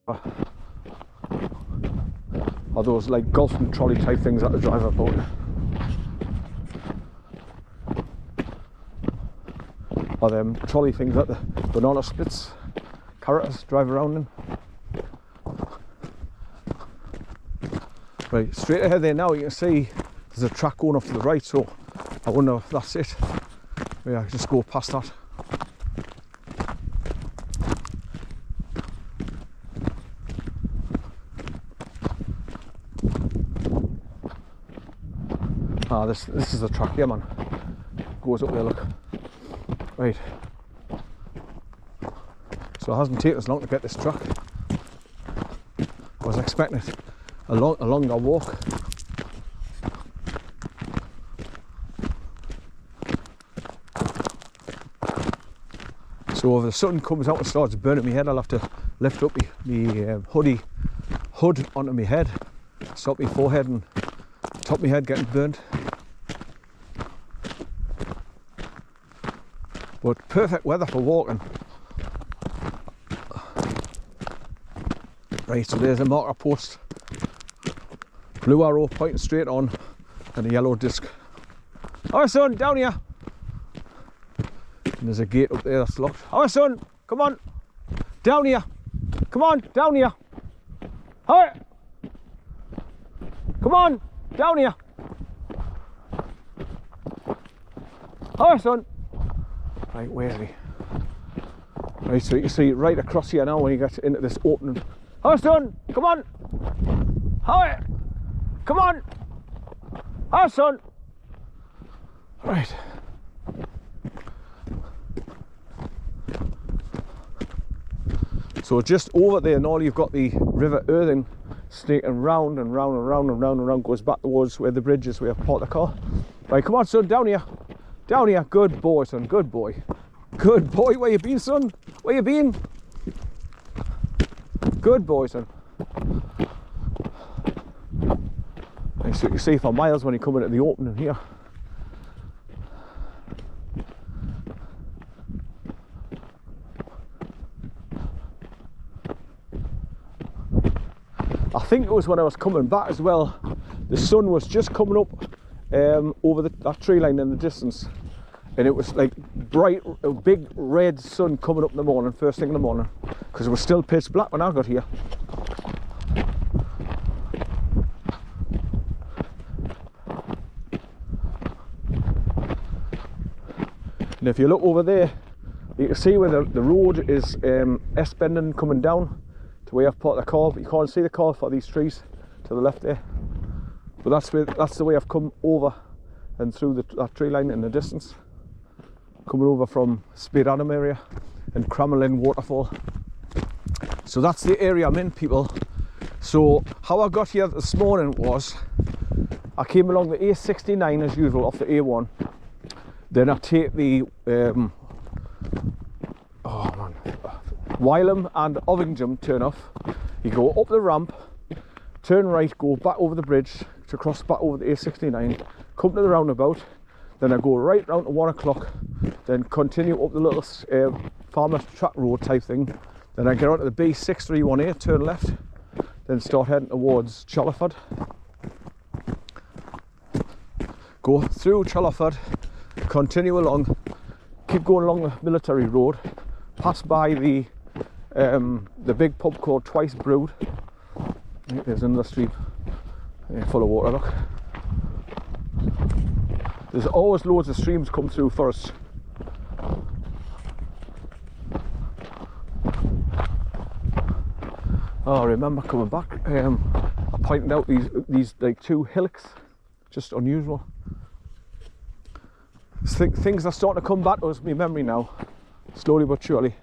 Or those like golf and trolley type things that they drive about. Or them trolley things that the banana splits characters drive around in. Right, straight ahead there now you can see there's a track going off to the right, so I wonder if that's it. Yeah, just go past that. Ah, this is the track here, man. Goes up there, look. Right. So it hasn't taken us long to get this track. I was expecting it a longer walk. So if the sun comes out and starts burning my head, I'll have to lift up my hood onto my head, stop my forehead and top my head getting burnt. But perfect weather for walking. Right, so there's a marker post. Blue arrow pointing straight on and a yellow disc. Alright son, down here. And there's a gate up there that's locked. Alright son, come on. Down here. Come on, down here. Alright. Come on, down here. Alright son. Right, where is he? Right, so you can see right across here now when you get into this opening. Alright son, come on. Alright. Come on. Alright son. Right. So just over there now you've got the River Irthing snaking round and round and round and round and round, goes back towards where the bridge is where I've parked the car. Right, come on son, down here. Down here, good boy son, good boy. Good boy, where you been son? Where you been? Good boy son. And so you can see for miles when you come into the opening here. I think it was when I was coming back as well, the sun was just coming up over that tree line in the distance, and it was like bright, a big red sun coming up in the morning, first thing in the morning, because it was still pitch black when I got here. And if you look over there, you can see where the road is S-bending coming down to where I've parked the car, but you can't see the car for these trees to the left there. But that's the way I've come over and through that tree line in the distance. Coming over from Spade Adam area and Cramelin waterfall. So that's the area I'm in, people. So how I got here this morning was, I came along the A69 as usual off the A1. Then I take the Wylam and Ovingdom turn off. You go up the ramp, turn right, go back over the bridge to cross back over the A69, come to the roundabout, then I go right round to 1 o'clock, then continue up the little farmer track road type thing, then I get onto the B631A, turn left, then start heading towards Chalford. Go through Chalford, continue along, keep going along the military road, pass by the big pub called Twice Brewed. There's another stream full of water, look. There's always loads of streams come through for us. Oh, I remember coming back, I pointed out these like two hillocks, just unusual. Things are starting to come back to us, my memory now, slowly but surely.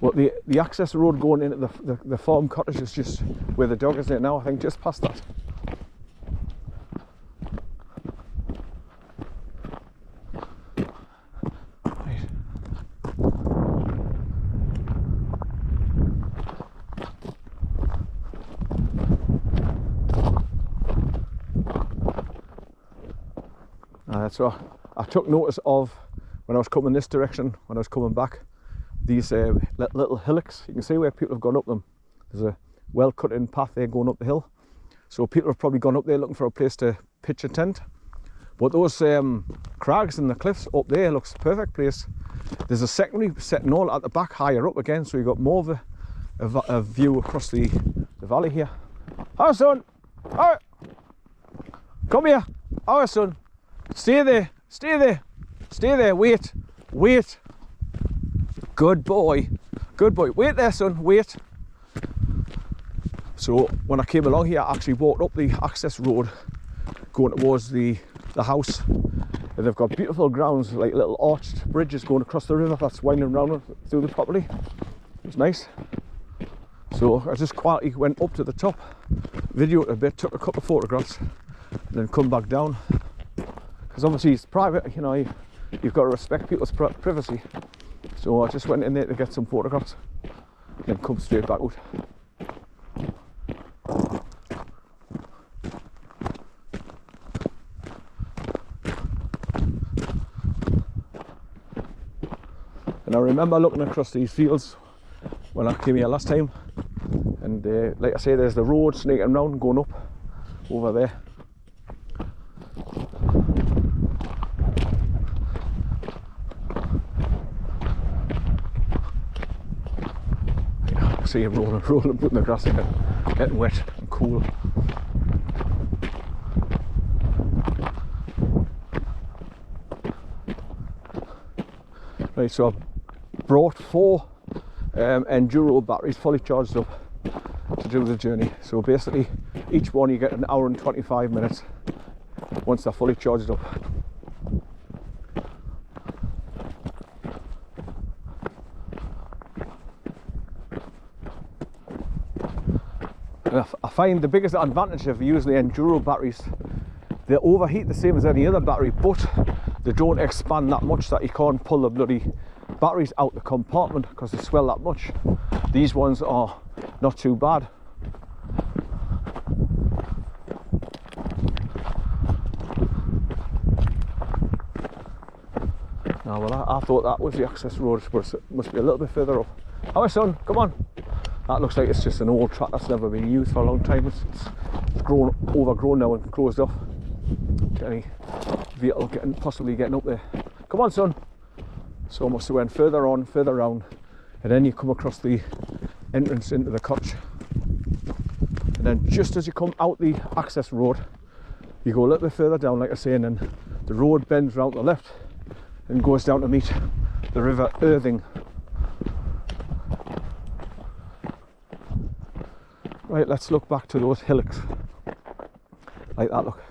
But the access road going into the farm cottage is just where the dog is there now, I think, just past that. Right. Right, so I took notice of, when I was coming this direction, when I was coming back, these little hillocks. You can see where people have gone up them. There's a well cut in path there going up the hill. So people have probably gone up there looking for a place to pitch a tent. But those crags and the cliffs up there looks perfect place. There's a secondary setting all at the back higher up again, so you've got more of a view across the valley here. Hi son! Hi! Come here! Hi son! Stay there! Stay there! Stay there! Wait! Wait! Good boy! Good boy! Wait there son! Wait! So when I came along here, I actually walked up the access road going towards the house, and they've got beautiful grounds like little arched bridges going across the river that's winding around through the property. It's nice. So I just quietly went up to the top, videoed a bit, took a couple of photographs, and then come back down, because obviously it's private, you know, you've got to respect people's privacy. So I just went in there to get some photographs and then come straight back out. And I remember looking across these fields when I came here last time, and like I say, there's the road snaking around going up over there. I see him rolling, putting the grass in, getting wet and cool. Right, so I've brought 4 enduro batteries fully charged up to do the journey. So basically each one you get an hour and 25 minutes once they're fully charged up. And I find the biggest advantage of using the enduro batteries, they overheat the same as any other battery, but they don't expand that much that you can't pull the bloody batteries out the compartment because they swell that much. These ones are not too bad. Now, well, I thought that was the access road, but it must be a little bit further up. Hi son, come on. That looks like it's just an old track that's never been used for a long time. It's overgrown now and closed off to any vehicle possibly getting up there. Come on son. So I must have went further on, further round, and then you come across the entrance into the cottage. And then just as you come out the access road, you go a little bit further down, like I say, and then the road bends round to the left and goes down to meet the river Irthing. Right, let's look back to those hillocks. Like that, look.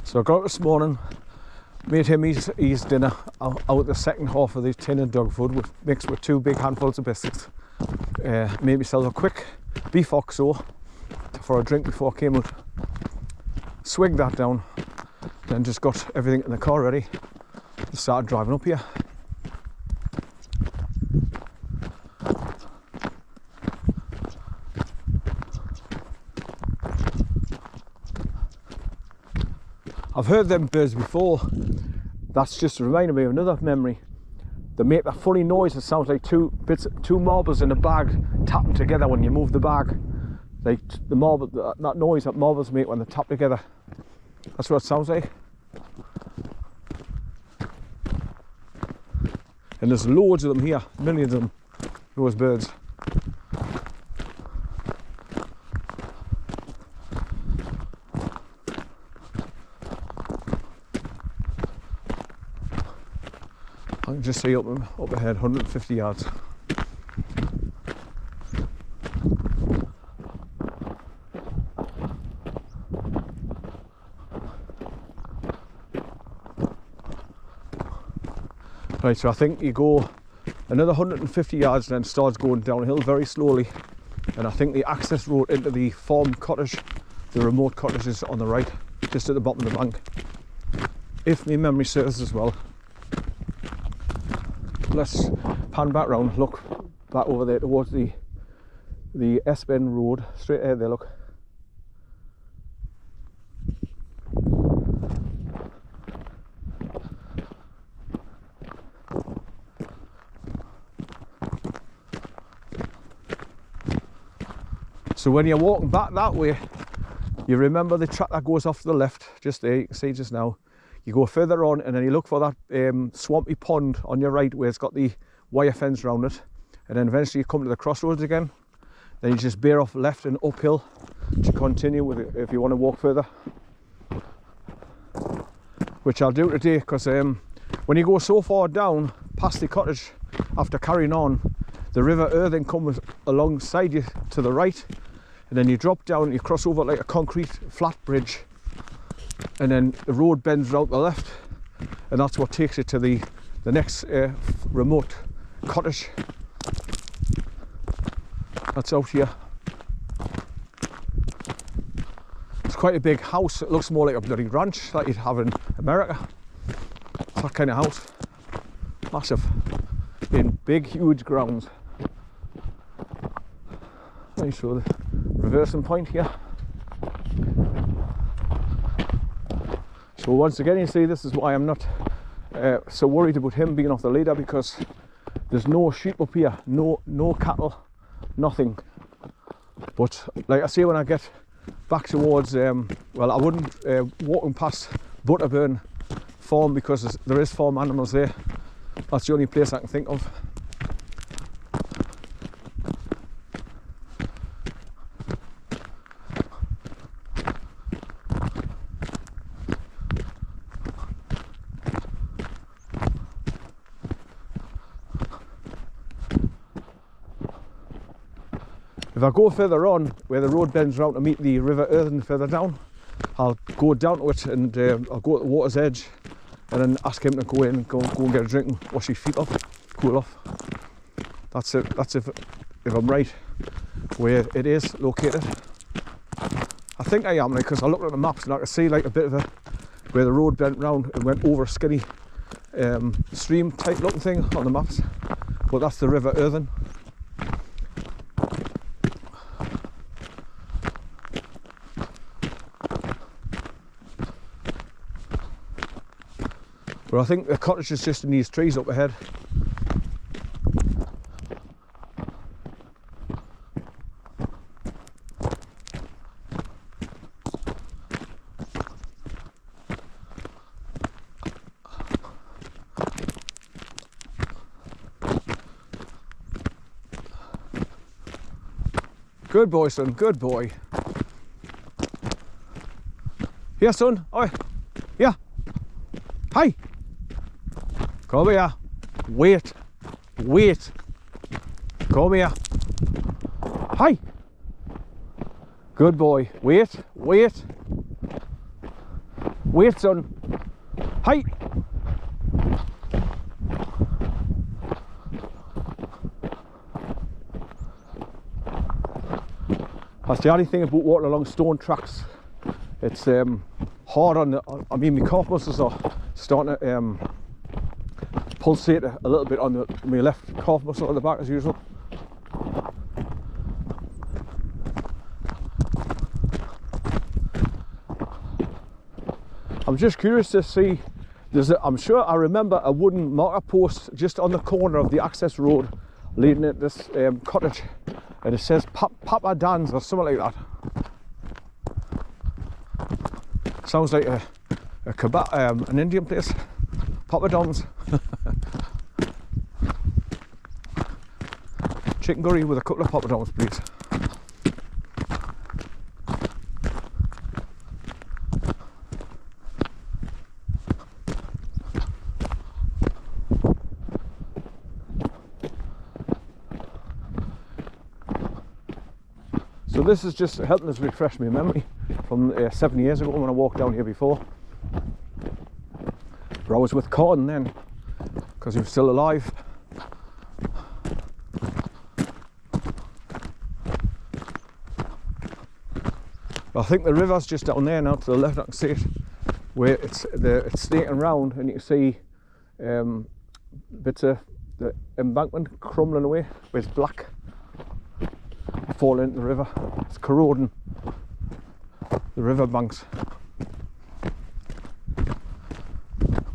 So I got up this morning, made him his dinner out the second half of the tin of dog food mixed with 2 big handfuls of biscuits. Made myself a quick beef oxo for a drink before I came out. Swigged that down, then just got everything in the car ready and started driving up here. I've heard them birds before. That's just reminded me of another memory. They make that funny noise that sounds like two marbles in a bag tapping together when you move the bag. Like the marble, that noise that marbles make when they tap together. That's what it sounds like. And there's loads of them here, millions of them, those birds. I can just see up ahead, 150 yards. Right, so I think you go another 150 yards and then starts going downhill very slowly, and I think the access road into the farm cottage, the remote cottage, is on the right, just at the bottom of the bank, if my memory serves as well. Let's pan back round, look back over there towards the S-Bend road, straight ahead there, look. So when you're walking back that way, you remember the track that goes off to the left, just there, you can see just now. You go further on and then you look for that swampy pond on your right where it's got the wire fence around it, and then eventually you come to the crossroads again. Then you just bear off left and uphill to continue with it if you want to walk further, which I'll do today, because when you go so far down past the cottage after carrying on, the River Irthing comes alongside you to the right, and then you drop down and you cross over like a concrete flat bridge, and then the road bends out the left, and that's what takes you to the next remote cottage. That's out here. It's quite a big house. It looks more like a bloody ranch like you'd have in America. It's that kind of house. Massive. In big, huge grounds. Let me show the reversing point here. So once again, you see, this is why I'm not so worried about him being off the leader, because there's no sheep up here, no cattle, nothing. But like I say, when I get back towards, well, I wouldn't walking past Butterburn farm, because there is farm animals there. That's the only place I can think of. If I go further on, where the road bends round to meet the River Irthing further down, I'll go down to it and I'll go to the water's edge and then ask him to go in and go and get a drink and wash his feet off, cool off. That's it. That's if I'm right where it is located. I think I am, because I looked at the maps and I could see like a bit of where the road bent round and went over a skinny stream type looking thing on the maps. But that's the River Irthing. But I think the cottage is just in these trees up ahead. Good boy, son, good boy. Here, son. Oi. Here. Hi. Come here. Wait. Wait. Come here. Hi. Good boy. Wait. Wait. Wait, son. Hi. That's the only thing about walking along stone tracks. It's hard on the, I mean, my calf muscles are starting to pulsate a little bit on my left calf muscle at the back as usual. I'm just curious to see, I'm sure I remember a wooden marker post just on the corner of the access road leading into this cottage, and it says PADDABURN or something like that. Sounds like a kebab, an Indian place. PADDABURN's. Chicken curry with a couple of PADDABURNs, please. So this is just helping us refresh my memory from 7 years ago when I walked down here before. But I was with Cotton then, because he was still alive. I think the river's just down there now to the left. I can see it, where it's snaking around, and you can see bits of the embankment crumbling away, where it's black, falling into the river. It's corroding the river banks.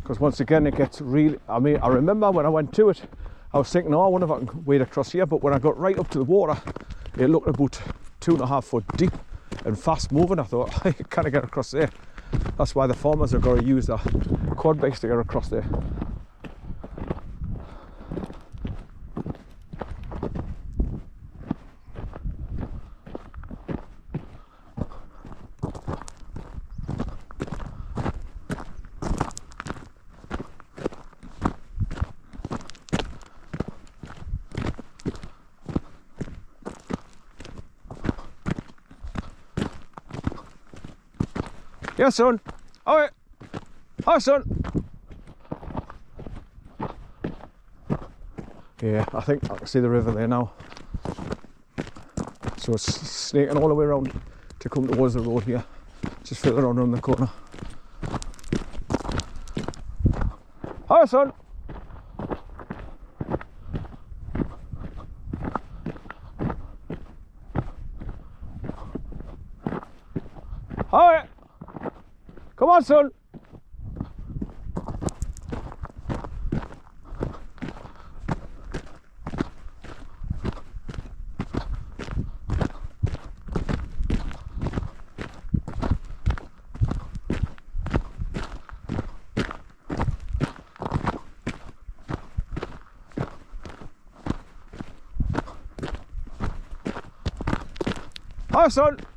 Because once again it gets really, I mean, I remember when I went to it, I was thinking, oh, I wonder if I can wade across here, but when I got right up to the water, it looked about 2.5 foot deep and fast moving. I thought, I can't get across there. That's why the farmers have got to use their quad bikes to get across there. Yeah, son. All right. Hi, son. Yeah, I think I can see the river there now. So it's snaking all the way around to come towards the road here. Just further on around the corner. Hi, son. Hi. Come on, son. Hi, son.